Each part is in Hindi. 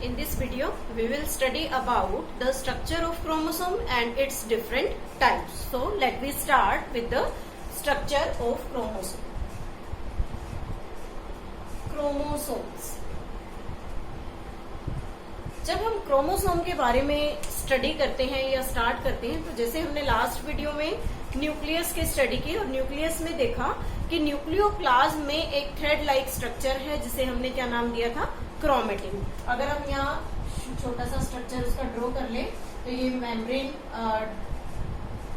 In this video, we will study about the structure of chromosome and its different types. So, let me start with the structure of chromosome. Chromosomes. जब हम क्रोमोसोम के बारे में स्टडी करते हैं या स्टार्ट करते हैं, तो जैसे हमने लास्ट वीडियो में न्यूक्लियस की स्टडी की और न्यूक्लियस में देखा कि न्यूक्लियोप्लाज्म में एक थ्रेड लाइक स्ट्रक्चर है जिसे हमने क्या नाम दिया था, क्रोमेटिन. अगर हम यहाँ छोटा सा स्ट्रक्चर उसका ड्रॉ कर ले तो ये मेम्ब्रेन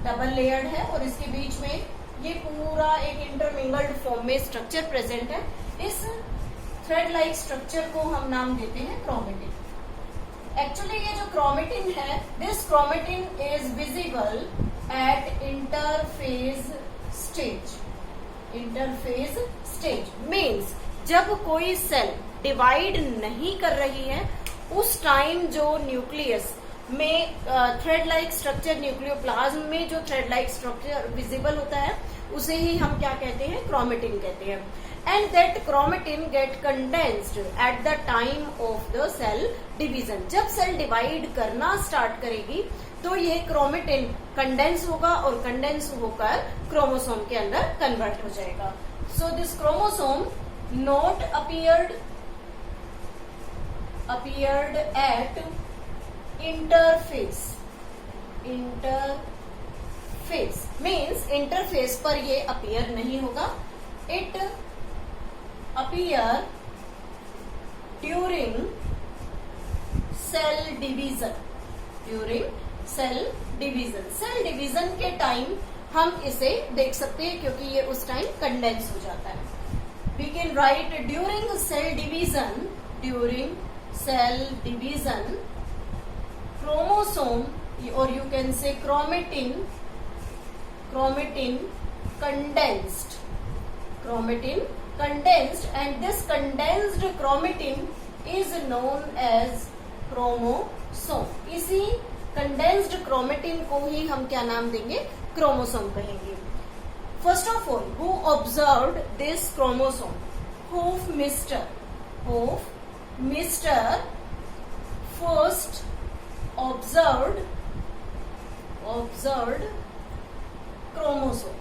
डबल लेयर्ड है और इसके बीच में ये पूरा एक इंटरमिंगल्ड फॉर्म में स्ट्रक्चर प्रेजेंट है. इस थ्रेड लाइक स्ट्रक्चर को हम नाम देते हैं क्रोमेटिन. एक्चुअली ये जो क्रोमेटिन है, this chromatin is visible at interphase stage. Interphase stage means जब कोई सेल डिवाइड नहीं कर रही है उस टाइम जो न्यूक्लियस में थ्रेड लाइक स्ट्रक्चर, न्यूक्लियोप्लाज्म में जो थ्रेड लाइक स्ट्रक्चर विजिबल होता है उसे ही हम क्या कहते हैं, क्रोमेटिन कहते हैं. And that chromatin get condensed at the time of the cell division. जब सेल डिवाइड करना स्टार्ट करेगी तो ये क्रोमेटिन कंडेंस होगा और कंडेंस होकर क्रोमोसोम के अंदर कन्वर्ट हो जाएगा. So this chromosome not appeared at interface. Interface means interface पर ये अपीयर नहीं होगा. It appear during cell division. During cell division. Cell division के टाइम हम इसे देख सकते हैं क्योंकि ये उस टाइम कंडेंस हो जाता है. We can write during cell division, chromosome, or you can say chromatin condensed. Chromatin condensed, and this condensed chromatin is known as chromosome. इसी condensed chromatin को ही हम क्या नाम देंगे, क्रोमोसोम कहेंगे. First of all, who observed this chromosome? Hofmeister first observed chromosome.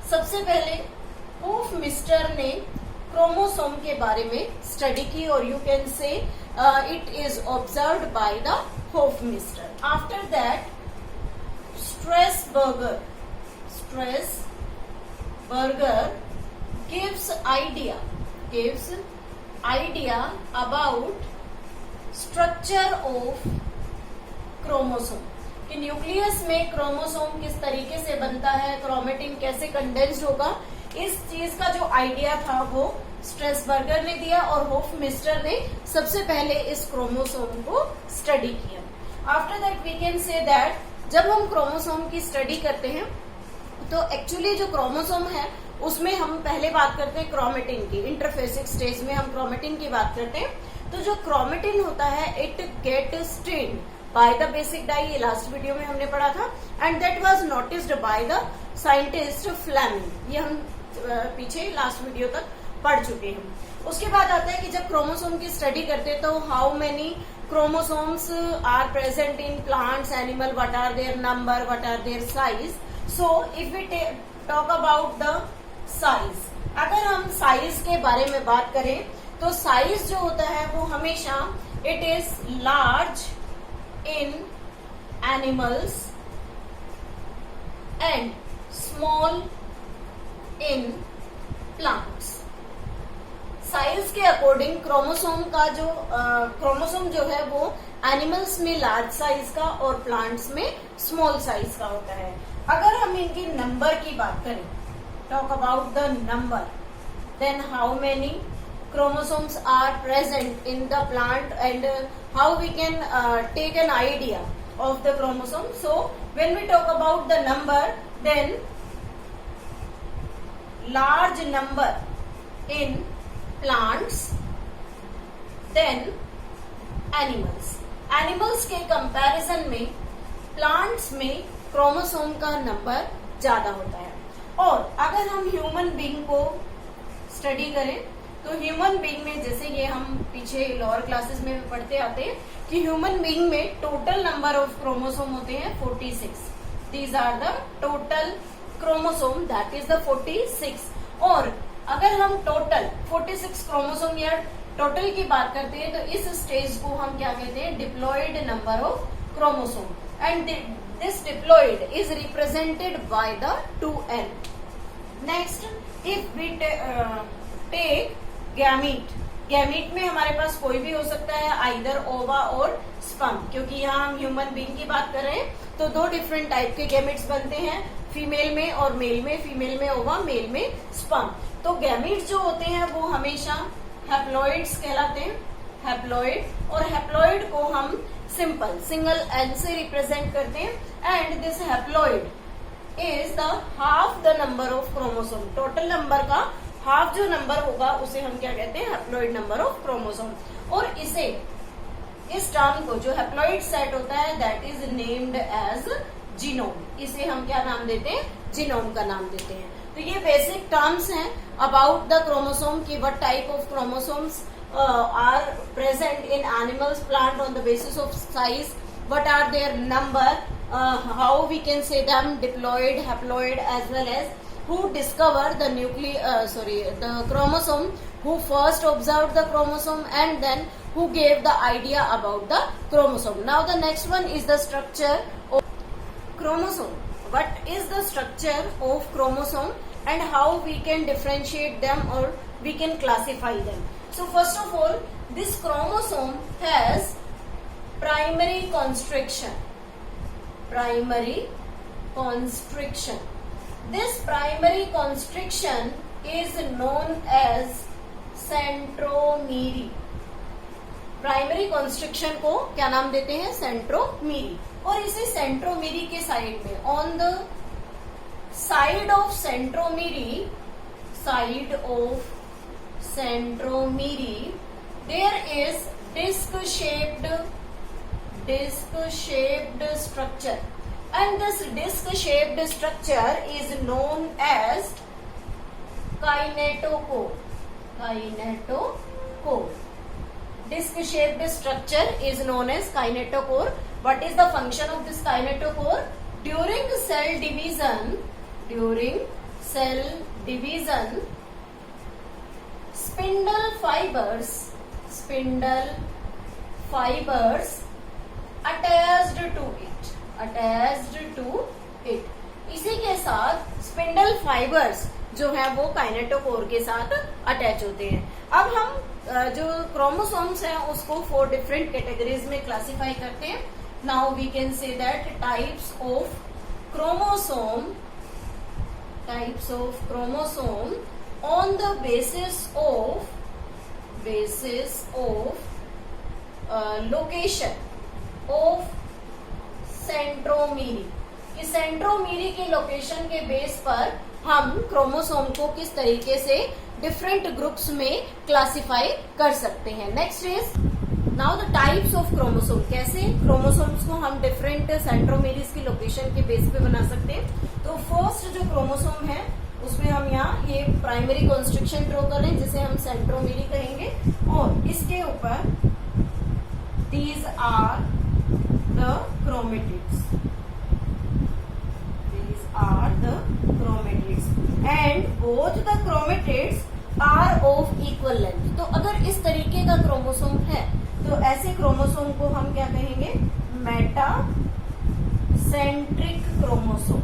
सबसे पहले होफमिस्टर ने क्रोमोसोम के बारे में स्टडी की और you can say it is observed by the Hofmeister. After that Strasburger gives idea about structure of chromosome. कि न्यूक्लियस में क्रोमोसोम किस तरीके से बनता है, क्रोमेटिन कैसे कंडेंस्ड होगा, इस चीज का जो आइडिया था वो स्ट्रेसबर्गर ने दिया और होफमिस्टर ने सबसे पहले इस क्रोमोसोम को स्टडी किया. After that we can say that जब हम क्रोमोसोम की स्टडी करते हैं तो एक्चुअली जो क्रोमोसोम है उसमें हम पहले बात करते हैं क्रोमेटिन की. इंटरफेसिक स्टेज में हम क्रोमेटिन की बात करते हैं. तो जो क्रोमेटिन होता है it get stained by the basic dye. ये लास्ट वीडियो में हमने पढ़ा था. And that was noticed by the scientist Flemming. ये हम पीछे लास्ट वीडियो तक पढ़ चुके हैं. उसके बाद आता है कि जब क्रोमोसोम की स्टडी करते हैं तो how many chromosomes are present in plants, animal, what are their number, what are their size. So if we talk about the size, अगर हम साइज के बारे में बात करें तो साइज जो होता है वो हमेशा it is large in animals and small in plants. Size के अकॉर्डिंग क्रोमोसोम जो है वो एनिमल्स में लार्ज साइज का और प्लांट्स में स्मॉल साइज का होता है. अगर हम इनकी नंबर की बात करें, talk about the number, then how many chromosomes are present in the plant and how we can take an idea of the chromosome. So when we talk about the number, then large number in plants, then animals. Animals के कंपैरिजन में प्लांट्स में क्रोमोसोम का नंबर ज्यादा होता है. और अगर हम ह्यूमन बीइंग को स्टडी करें तो ह्यूमन बीइंग में, जैसे ये हम पीछे लोअर क्लासेस में भी पढ़ते आते हैं कि ह्यूमन बीइंग में टोटल नंबर ऑफ क्रोमोसोम होते हैं 46। These are the total chromosome, that is the 46। और अगर हम टोटल 46 क्रोमोसोम या टोटल की बात करते हैं तो इस स्टेज को हम क्या कहते हैं, diploid number of chromosome. And this diploid is represented by the 2n। Next, if we take gamete, gamete में हमारे पास कोई भी हो सकता है, आइदर ओवा और स्पर्म, क्योंकि यहाँ हम ह्यूमन बीइंग की बात कर रहे हैं तो दो डिफरेंट टाइप के गैमीट्स बनते हैं, फीमेल में और मेल में, फीमेल में ओवा, मेल में स्पर्म। तो गैमीट जो होते हैं वो हमेशा हैप्लॉइड्स कहलाते हैं, हैप्लॉइड। और हैप्लॉइड को हम सिंपल सिंगल एन से रिप्रेजेंट करते हैं। And this haploid is the half the number of chromosome, total number का हाफ जो नंबर होगा उसे हम क्या कहते हैं, हैप्लॉइड नंबर ऑफ क्रोमोसोम। और इसे, इस टर्म को जो हैप्लॉइड सेट होता है that is named as genome. इसे हम क्या नाम देते हैं, जीनोम का नाम देते हैं। तो ये बेसिक टर्म्स हैं अबाउट द क्रोमोसोम की what type of chromosomes are present in animals, plant on the basis of size, what are their number, how we can say them, diploid, haploid, as well as who discovered the the chromosome, who first observed the chromosome, and then who gave the idea about the chromosome. Now the next one is the structure of chromosome. What is the structure of chromosome and how we can differentiate them or we can classify them? So first of all, this chromosome has primary constriction. Primary constriction. This primary constriction is known as centromere. Primary constriction को क्या नाम देते हैं, सेंट्रोमीरी। और इसे सेंट्रोमीरी के साइड में, on the side of centromere, side of centromere, there is disc shaped structure, and this disc shaped structure is known as kinetochore. Disc shaped structure is known as kinetochore. What is the function of this kinetochore? During cell division, spindle fibers attached to it. इसी के साथ स्पिंडल फाइबर्स जो है वो काइनेटोकोर के साथ अटैच होते हैं। अब हम जो क्रोमोसोम्स हैं उसको 4 डिफरेंट कैटेगरीज में क्लासिफाई करते हैं। Now we can say that types of chromosome on the basis of location of centromere. कि सेंट्रोमीरी के लोकेशन के बेस पर हम क्रोमोसोम को किस तरीके से डिफरेंट ग्रुप्स में क्लासिफाई कर सकते हैं। Next is now the types of chromosome. कैसे क्रोमोसोम्स को हम डिफरेंट सेंट्रोमीरीज की लोकेशन के बेस पे बना सकते हैं। तो फर्स्ट जो क्रोमोसोम है उसमें हम यहाँ ये प्राइमरी कॉन्स्ट्रिक्शन ड्रॉ कर रहे हैं जिसे हम सेंट्रोमीरी कहेंगे। और इसके ऊपर these are the chromatids. And both the chromatids are of equal length. तो अगर इस तरीके का क्रोमोसोम है तो ऐसे क्रोमोसोम को हम क्या कहेंगे, मेटासेंट्रिक क्रोमोसोम।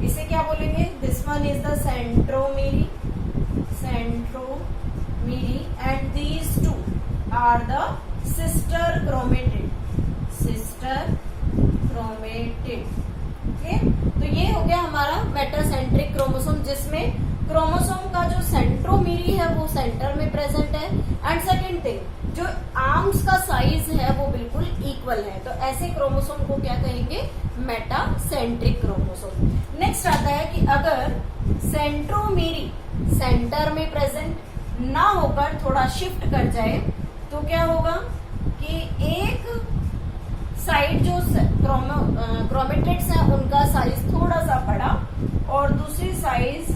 इसे क्या बोलेंगे, this one is the centromere and these two are the sister chromatid. Okay? तो ये हो गया हमारा मेटासेंट्रिक क्रोमोसोम जिसमें क्रोमोसोम का जो सेंट्रोमीरी है वो सेंटर में प्रेजेंट है। एंड सेकेंड थिंग, जो आर्म्स का साइज है वो बिल्कुल इक्वल है। तो ऐसे क्रोमोसोम को क्या कहेंगे, मेटासेंट्रिक क्रोमोसोम। नेक्स्ट आता है कि अगर सेंट्रोमीरी सेंटर में प्रेजेंट ना होकर थोड़ा शिफ्ट कर जाए तो क्या होगा कि एक साइड जो क्रोमेटिड्स हैं उनका साइज थोड़ा सा बड़ा और दूसरी साइज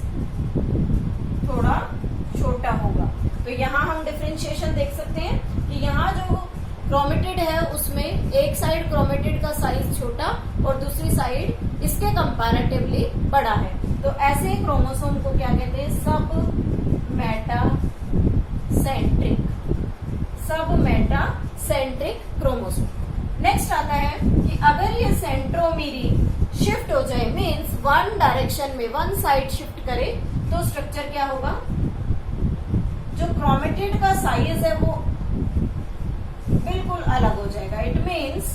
थोड़ा छोटा होगा। तो यहाँ हम डिफरेंशिएशन देख सकते हैं कि यहाँ जो क्रोमेटिड है उसमें एक साइड क्रोमेटिड का साइज छोटा और दूसरी साइड इसके कंपैरेटिवली बड़ा है। तो ऐसे क्रोमोसोम को क्या कहते हैं? सब मेटासेंट्रिक क्रोमोसोम। नेक्स्ट आता है कि अगर ये सेंट्रोमीरी शिफ्ट हो जाए, मीन्स वन डायरेक्शन में वन साइड शिफ्ट करे, तो स्ट्रक्चर क्या होगा? जो क्रोमेटिड का साइज है वो बिल्कुल अलग हो जाएगा। It means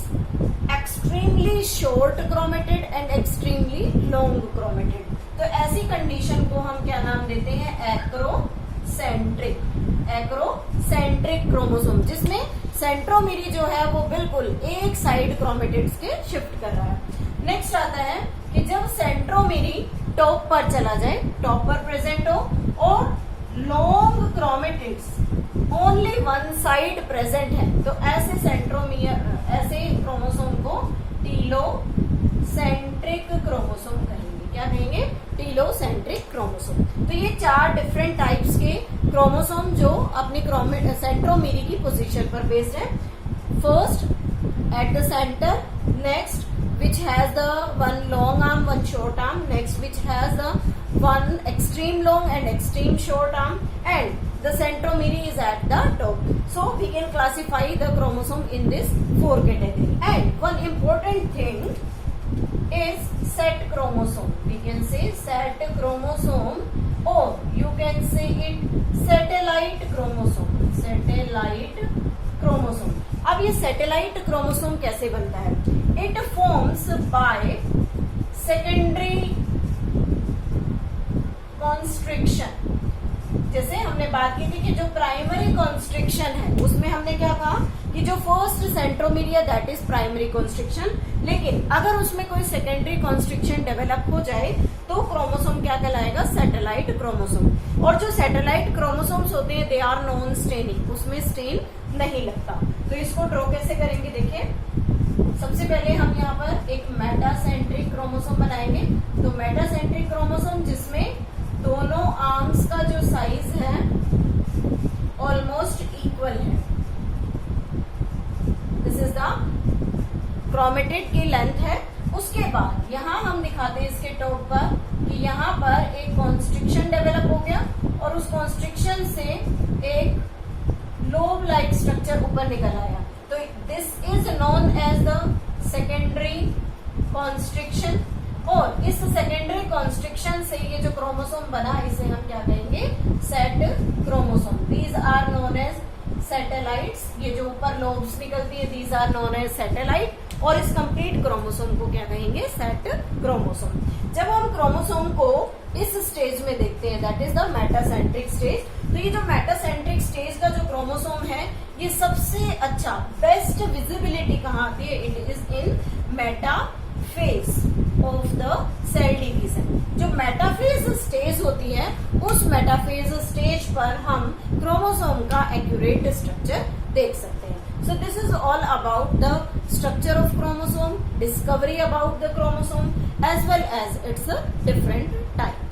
extremely short chromatid and extremely long chromatid. तो ऐसी कंडीशन को हम क्या नाम देते हैं? एक्रोसेंट्रिक क्रोमोसोम, जिसमें सेंट्रोमीरी जो है वो बिल्कुल एक साइड क्रोमेटिड्स के शिफ्ट कर रहा है। नेक्स्ट आता है कि जब सेंट्रोमीरी टॉप पर चला जाए, टॉप पर प्रेजेंट हो और long chromatids only one side present है, तो ऐसे क्रोमोसोम को टीलोसेंट्रिक क्रोमोसोम कहेंगे। क्या कहेंगे? Telocentric chromosome. तो ये 4 डिफरेंट टाइप्स के क्रोमोसोम जो अपनी सेंट्रोमीरी की पोजीशन पर बेस्ड है। First at the centre, next which has the one long arm, one short arm, next which has the one extreme long and extreme short arm, and the centromere is at the top. So we can classify the chromosome in this 4 category. And one important thing is set chromosome. We can say set chromosome, or you can say it satellite chromosome. अब ये सैटेलाइट क्रोमोसोम कैसे बनता है? It forms by secondary constriction. जैसे हमने बात की थी कि जो प्राइमरी कॉन्स्ट्रिक्शन है उसमें हमने क्या कहा कि जो first centromere that is primary constriction, लेकिन अगर उसमें कोई सेकेंडरी कॉन्स्ट्रिक्शन डेवलप हो जाए तो क्रोमोसोम क्या कहलाएगा? Satellite chromosome. और जो सैटेलाइट क्रोमोसोम्स होते हैं दे आर नॉन स्टेनिंग, उसमें स्टेन नहीं लगता। तो इसको ड्रॉ कैसे करेंगे? देखिए, सबसे पहले हम यहाँ पर एक मेटासेंट्रिक क्रोमोसोम बनाएंगे। तो मेटासेंट्रिक क्रोमोसोम जिसमें दोनों आर्म्स का जो साइज है ऑलमोस्ट इक्वल है। दिस इज द क्रोमेटिड की लेंथ है। उसके बाद यहाँ हम दिखाते हैं इसके टॉप पर कि यहाँ पर एक कॉन्स्ट्रिक्शन डेवलप हो गया और उस कॉन्स्ट्रिक्शन से एक लोब लाइक स्ट्रक्चर ऊपर निकल आया। तो this is known as the secondary constriction. और इस सेकेंडरी कॉन्स्ट्रिक्शन से ये जो क्रोमोसोम बना इसे हम क्या कहेंगे? SAT chromosome. These are known as satellites. ये जो ऊपर लोब्स निकलती है these are known as satellite. और इस कंप्लीट क्रोमोसोम को क्या कहेंगे? SAT chromosome. जब हम क्रोमोसोम को इस स्टेज में देखते हैं that is the metacentric stage, तो ये जो मेटासेंट्रिक स्टेज का जो क्रोमोसोम है ये सबसे अच्छा बेस्ट विजिबिलिटी कहाँ आती है? It is in metaphase of the cell division. जो मेटाफेज स्टेज होती है उस मेटाफेज स्टेज पर हम क्रोमोसोम का एक्यूरेट स्ट्रक्चर देख सकते हैं। So this is all about the structure of chromosome, discovery about the chromosome as well as its a different type.